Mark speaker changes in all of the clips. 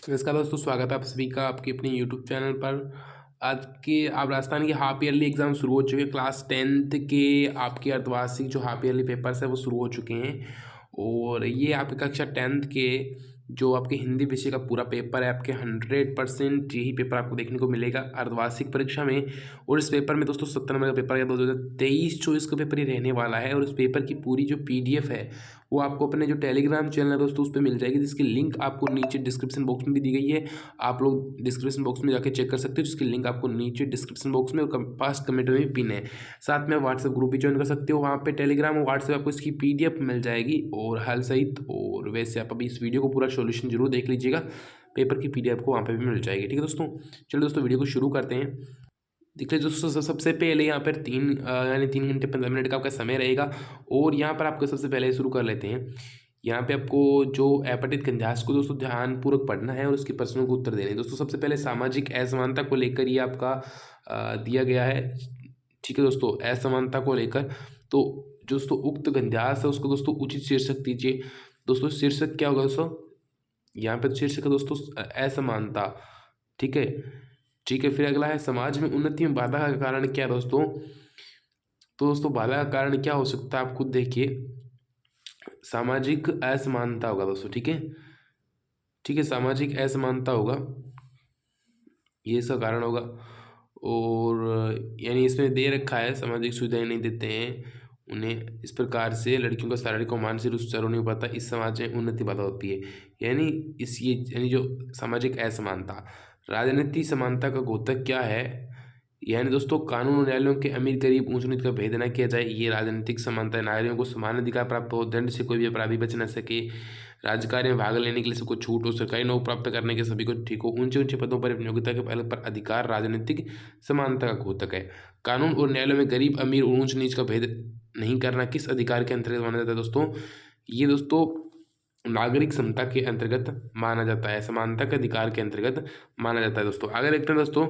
Speaker 1: नमस्कार दोस्तों, स्वागत है आप सभी का आपके अपने यूट्यूब चैनल पर। आज के आप राजस्थान के हाफ ईयरली एग्ज़ाम शुरू हो चुके हैं। क्लास 10th के आपके अर्धवार्षिक जो हाफ ईयरली पेपर्स है वो शुरू हो चुके हैं। और ये आपकी कक्षा 10th के जो आपके हिंदी विषय का पूरा पेपर है, आपके 100% यही पेपर आपको देखने को मिलेगा अर्धवार्षिक परीक्षा में। और इस पेपर में दोस्तों 70 नंबर का पेपर है, 2023-24 का पेपर ही रहने वाला है। और इस पेपर की पूरी जो PDF है वो आपको अपने जो टेलीग्राम चैनल है दोस्तों उस पर मिल जाएगी, जिसकी लिंक आपको नीचे डिस्क्रिप्शन बॉक्स में भी दी गई है। आप लोग डिस्क्रिप्शन बॉक्स में जाके चेक कर सकते हो, जिसकी लिंक आपको नीचे डिस्क्रिप्शन बॉक्स में और फर्स्ट कमेंट में भी पिन है। साथ में व्हाट्सएप ग्रुप भी ज्वाइन कर सकते हो, वहाँ पे टेलीग्राम और व्हाट्सएप आपको इसकी PDF मिल जाएगी और हल सहित। और वैसे आप अभी इस वीडियो को पूरा सॉल्यूशन जरूर देख लीजिएगा, पेपर की PDF को वहाँ पे भी मिल जाएगी। ठीक है दोस्तों, चलिए दोस्तों वीडियो को शुरू करते हैं। देखिए दोस्तों, सबसे पहले यहाँ पर 3 घंटे 15 मिनट का आपका समय रहेगा। और यहाँ पर आपको सबसे पहले शुरू कर लेते हैं। यहाँ पे आपको जो अपठित खंजाश को दोस्तों ध्यानपूर्वक पढ़ना है और उसके प्रश्नों को उत्तर देने हैं। दोस्तों सबसे पहले सामाजिक असमानता को लेकर ये आपका दिया गया है। ठीक है दोस्तों, असमानता को लेकर तो दोस्तों उक्त गंध्यास है उसको दोस्तों उचित शीर्षक दीजिए। दोस्तों शीर्षक क्या होगा दोस्तों, यहाँ पे शीर्षक है दोस्तों असमानता। ठीक है, ठीक है। फिर अगला है समाज में उन्नति में बाधा का कारण क्या है दोस्तों। तो दोस्तों बाधा का कारण क्या हो सकता है, आप खुद देखिए। सामाजिक असमानता होगा दोस्तों। ठीक है, ठीक है, सामाजिक असमानता होगा, ये इसका कारण होगा। और यानी इसमें दे रखा है सामाजिक सुविधाएं नहीं देते हैं उन्हें, इस प्रकार से लड़कियों का शारीरिक और मानसिक रूप से चारों नहीं पाता, इस समाज में उन्नति बाधा होती है। यानी इस ये यानी जो सामाजिक असमानता, राजनीतिक समानता का घोतक क्या है। यानी दोस्तों कानून और न्यायालयों के अमीर गरीब ऊंच नीच का भेद न किया जाए, ये राजनीतिक समानता है। नागरिकों को समान अधिकार प्राप्त हो, दंड से कोई भी अपराधी बच न सके, राजकार्य में भाग लेने के लिए सबको छूट हो, सरकारी नौकरी प्राप्त करने के सभी को ठीक हो, ऊंचे ऊंचे पदों पर अपनी योग्यता के बल पर अधिकार राजनीतिक समानता का घोतक है। कानून और न्यायालयों में गरीब अमीर और ऊंच नीच का भेद नहीं करना किस अधिकार के अंतर्गत माना जाता है दोस्तों। ये दोस्तों नागरिक समता के अंतर्गत माना जाता है, समानता के अधिकार के अंतर्गत माना जाता है दोस्तों। आगे देखते हैं दोस्तों,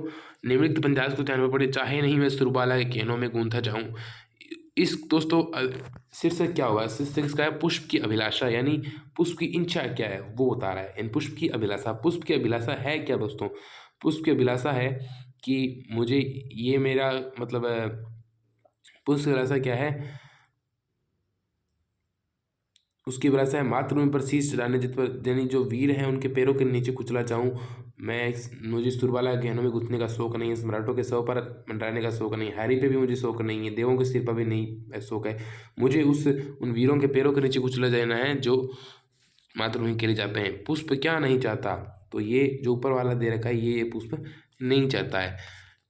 Speaker 1: निम्नलिखित पंजाब को ध्यान में पड़े, चाहे नहीं मैं सुरबाला के कहनों में गूंथा जाऊं। इस दोस्तों शीर्षक क्या होगा, शीर्षक इसका है पुष्प की अभिलाषा, यानी पुष्प की इच्छा क्या है वो बता रहा है। पुष्प की अभिलाषा, पुष्प की अभिलाषा है क्या दोस्तों। पुष्प की अभिलाषा है कि मुझे ये मेरा मतलब पुष्प की अभिलाषा क्या है, उसकी अभिलाषा है मातृभूमि पर शीश चढ़ाने, जिस पर यानी जो वीर हैं उनके पैरों के नीचे कुचला जाऊं मैं। मुझे सुरबाला गहनों में गुथने का शौक नहीं है, सम्राटों के शव पर मंडराने का शौक नहीं, हैरी पे भी मुझे शौक नहीं है, देवों के सिर पर भी नहीं शौक है। मुझे उन वीरों के पैरों के नीचे कुचला जाना है जो मातृभूमि के लिए जाते हैं। पुष्प क्या नहीं चाहता, तो ये जो ऊपर वाला दे रखा है ये पुष्प नहीं चाहता है।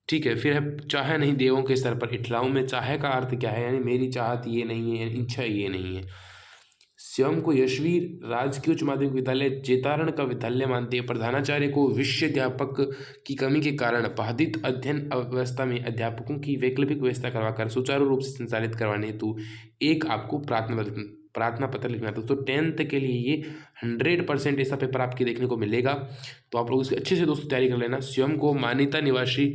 Speaker 1: ठीक है, फिर है चाहे नहीं देवों के सर पर इठलाऊं में। चाहे का अर्थ क्या है, यानी मेरी चाहत ये नहीं है, इच्छा ये नहीं है। स्वयं को यशवीर राजकीय उच्च माध्यमिक विद्यालय चेतारण का विद्यालय मानती है। प्रधानाचार्य को विषयाध्यापक की कमी के कारण बाधित अध्ययन अवस्था में अध्यापकों की वैकल्पिक व्यवस्था करवाकर सुचारू रूप से संचालित करवाने हेतु एक आपको प्रार्थना पत्र लिखना था। दोस्तों 10th के लिए ये 100% ऐसा पेपर आपके देखने को मिलेगा, तो आप लोग इसकी अच्छे से दोस्तों तैयारी कर लेना। स्वयं को मान्यता निवासी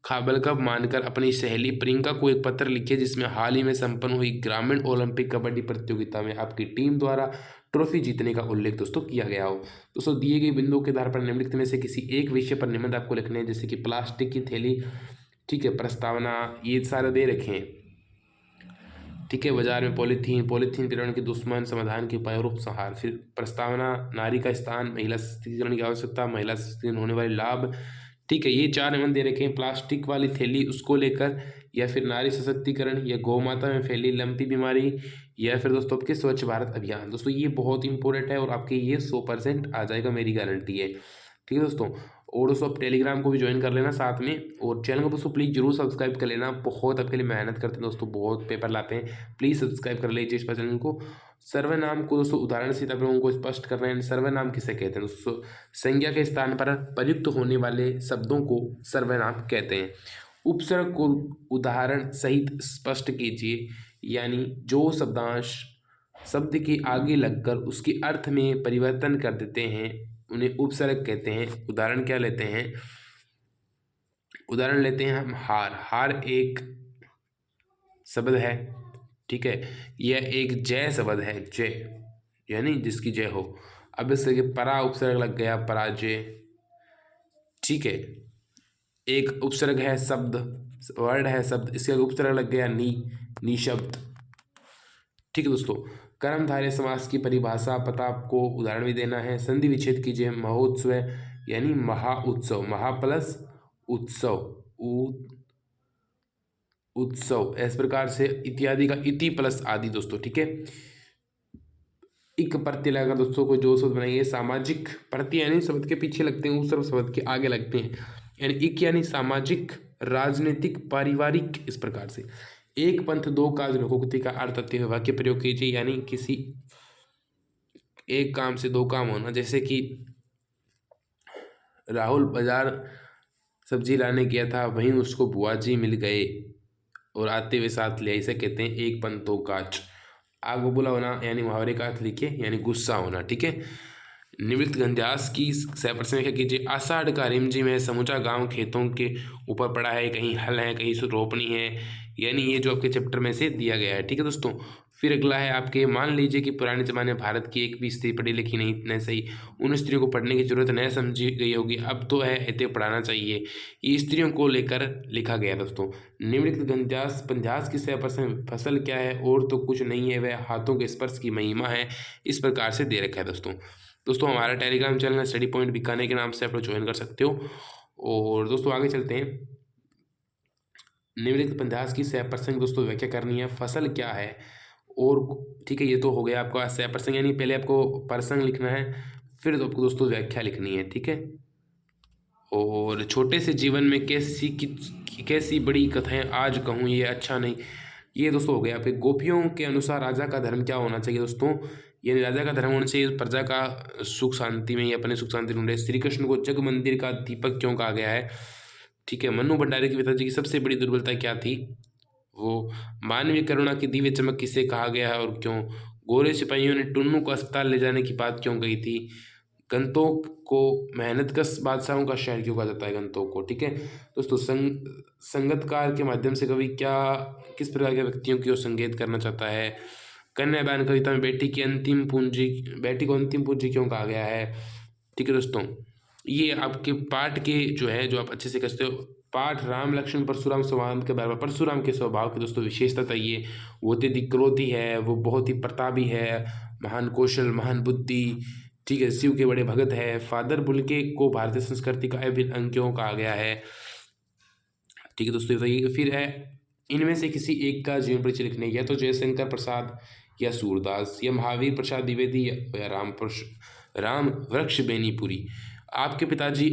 Speaker 1: खाबल का मानकर अपनी सहेली प्रियंका को एक पत्र लिखे, जिसमें हाल ही में संपन्न हुई ग्रामीण ओलंपिक कबड्डी प्रतियोगिता में आपकी टीम द्वारा ट्रॉफी जीतने का उल्लेख दोस्तों किया गया हो। दोस्तों दिए गए बिंदुओं के आधार पर निम्नलिखित में से किसी एक विषय पर निबंध आपको लिखने हैं, जैसे कि प्लास्टिक की थैली, ठीक है, प्रस्तावना, ये सारे दे रखे हैं। ठीक है, बाजार में पॉलीथीन पर्यावरण के दुश्मन, समाधान के उपाय और उपसंहार। फिर प्रस्तावना, नारी का स्थान, महिला सशक्तिकरण की आवश्यकता, महिला सशक्तिकरण होने वाले लाभ। ठीक है, ये 4 निबंध दे रखे हैं। प्लास्टिक वाली थैली उसको लेकर, या फिर नारी सशक्तिकरण, या गौ माता में फैली लंपी बीमारी, या फिर दोस्तों आपके स्वच्छ भारत अभियान। दोस्तों ये बहुत इंपॉर्टेंट है और आपके ये 100% आ जाएगा, मेरी गारंटी है। ठीक है दोस्तों, और दोस्तों आप टेलीग्राम को भी ज्वाइन कर लेना साथ में, और चैनल को दोस्तों प्लीज़ जरूर सब्सक्राइब कर लेना। बहुत आपके लिए मेहनत करते हैं दोस्तों, बहुत पेपर लाते हैं, प्लीज़ सब्सक्राइब कर लीजिए इस चैनल को। सर्वनाम को दोस्तों उदाहरण से आप लोगों को स्पष्ट कर रहे हैं। सर्वनाम किसे कहते हैं दोस्तों, संज्ञा के स्थान पर प्रयुक्त होने वाले शब्दों को सर्वनाम कहते हैं। उपसर्ग को उदाहरण सहित स्पष्ट कीजिए, यानी जो शब्दांश शब्द के आगे लगकर उसके अर्थ में परिवर्तन कर देते हैं उन्हें उपसर्ग कहते हैं। उदाहरण क्या लेते हैं, उदाहरण लेते हैं हम हार। हार एक शब्द है, ठीक है, यह एक जय शब्द है, जय यानी जिसकी जय हो। अब इसके आगे परा उपसर्ग लग गया, पराजय। ठीक है, एक उपसर्ग है शब्द, वर्ड है शब्द, इसके आगे उपसर्ग लग गया नी, निशब्द। ठीक है दोस्तों, कर्मधारय समास की परिभाषा पता आपको, उदाहरण भी देना है। संधि विच्छेद कीजिए। महोत्सव यानी महा उत्सव, महा प्लस उत्सव, उत्सव इस प्रकार से, इत्यादि का इति प्लस आदि दोस्तों। ठीक है, इक प्रत्यय लगाकर दोस्तों को जो शब्द बनाइए, सामाजिक प्रत्यय यानी शब्द के पीछे लगते हैं, उस शब्द के आगे लगते हैं, यानी इक यानी सामाजिक, राजनीतिक, पारिवारिक, इस प्रकार से। एक पंथ दो काज लोकोक्ति का अर्थ आते हुए वाक्य प्रयोग कीजिए, यानी किसी एक काम से दो काम होना, जैसे कि राहुल बाजार सब्जी लाने गया था, वहीं उसको बुआ जी मिल गए और आते हुए साथ ले, इसे कहते हैं एक पंथ दो काज। आग बबूला होना यानी मुहावरे का अर्थ लिखिए, यानी गुस्सा होना। ठीक है, निवृत्त गंध्यास की सह व्याख्या कीजिए। आषाढ़ का रिमझिम है, समूचा गांव खेतों के ऊपर पड़ा है, कहीं हल है, कहीं रोपनी है, यानी ये जो आपके चैप्टर में से दिया गया है। ठीक है दोस्तों, फिर अगला है आपके, मान लीजिए कि पुराने ज़माने में भारत की एक भी स्त्री पढ़ी लिखी नहीं, न सही, उन स्त्रियों को पढ़ने की जरूरत न समझी गई होगी, अब तो है इतने पढ़ाना चाहिए, ये स्त्रियों को लेकर लिखा गया दोस्तों। निवृत्त गंध्यास पंध्यास की फसल क्या है, और तो कुछ नहीं है, वह हाथों के स्पर्श की महिमा है, इस प्रकार से दे रखा है दोस्तों। दोस्तों हमारा टेलीग्राम चैनल है स्टडी पॉइंट बीकानेर के नाम से, आप लोग ज्वाइन कर सकते हो। और दोस्तों आगे चलते हैं, निम्नलिखित पंध्यास की सह प्रसंग दोस्तों व्याख्या करनी है। फसल क्या है, और ठीक है, ये तो हो गया आपका सह प्रसंग, यानी पहले आपको प्रसंग लिखना है, फिर तो आपको दोस्तों व्याख्या लिखनी है। ठीक है, और छोटे से जीवन में कैसी बड़ी कथाएं आज कहूँ, ये अच्छा नहीं, ये दोस्तों हो गया आपके। गोपियों के अनुसार राजा का धर्म क्या होना चाहिए दोस्तों, यानी राजा का धर्म होना चाहिए प्रजा का सुख शांति में, या अपने सुख शांति ढूंढे। श्री कृष्ण को जग मंदिर का दीपक क्यों कहा गया है। ठीक है, मन्नू भंडारी के पिताजी की सबसे बड़ी दुर्बलता क्या थी, वो मानवीय करुणा की दिव्य चमक किसे कहा गया है और क्यों। गोरे सिपाहियों ने टुन्नू को अस्पताल ले जाने की बात क्यों कही थी। गंतोक को मेहनतकश बादशाहों का शहर क्यों कहा जाता है, गंतोक को। ठीक है दोस्तों, संगतकार के माध्यम से कवि क्या किस प्रकार के व्यक्तियों की ओर संकेत करना चाहता है। कन्या बयान कविता में बेटी को अंतिम पूंजी क्यों कहा गया है। ठीक है दोस्तों, ये आपके पाठ के जो है, जो आप अच्छे से करते हो, पाठ राम लक्ष्मण परशुराम संवाद के बारे में। परशुराम के स्वभाव की दोस्तों विशेषता चाहिए, वो अत्यधिक क्रोधी है, वो बहुत ही प्रतापी है, महान कौशल, महान बुद्धि। ठीक है, शिव के बड़े भगत है। फादर बुल्के को भारतीय संस्कृति का अभिन्न अंग क्यों कहा गया है। ठीक है दोस्तों, फिर है, इनमें से किसी एक का जीवन परिचय लिखने, या तो जयशंकर प्रसाद, या सूरदास, या महावीर प्रसाद द्विवेदी, या राम वृक्ष बेनीपुरी। आपके पिताजी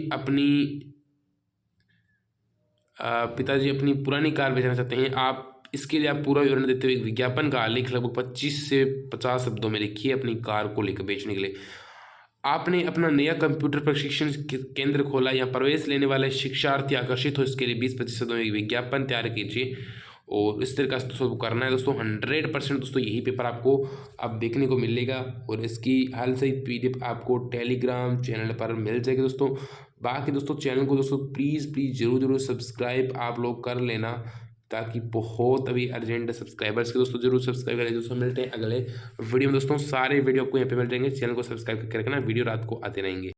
Speaker 1: अपनी पुरानी कार बेचना चाहते हैं, आप इसके लिए आप पूरा विवरण देते हुए एक विज्ञापन का आलेख लगभग 25 से 50 शब्दों में लिखिए अपनी कार को लेकर बेचने के लिए। आपने अपना नया कंप्यूटर प्रशिक्षण केंद्र खोला, या प्रवेश लेने वाले शिक्षार्थी आकर्षित हो, इसके लिए 20-25 शब्दों में विज्ञापन तैयार कीजिए। और इस तरह का दोस्तों करना है दोस्तों। 100% दोस्तों यही पेपर आपको अब देखने को मिलेगा, और इसकी हाल से ही PDF आपको टेलीग्राम चैनल पर मिल जाएगी दोस्तों। बाकी दोस्तों चैनल को दोस्तों प्लीज़ जरूर सब्सक्राइब आप लोग कर लेना, ताकि बहुत अभी अर्जेंट सब्सक्राइबर्स के दोस्तों जरूर सब्सक्राइब करें दोस्तों। मिलते हैं अगले वीडियो में दोस्तों, सारे वीडियो आपको यहाँ पे मिल जाएंगे। चैनल को सब्सक्राइब करके रखना, वीडियो रात को आते रहेंगे।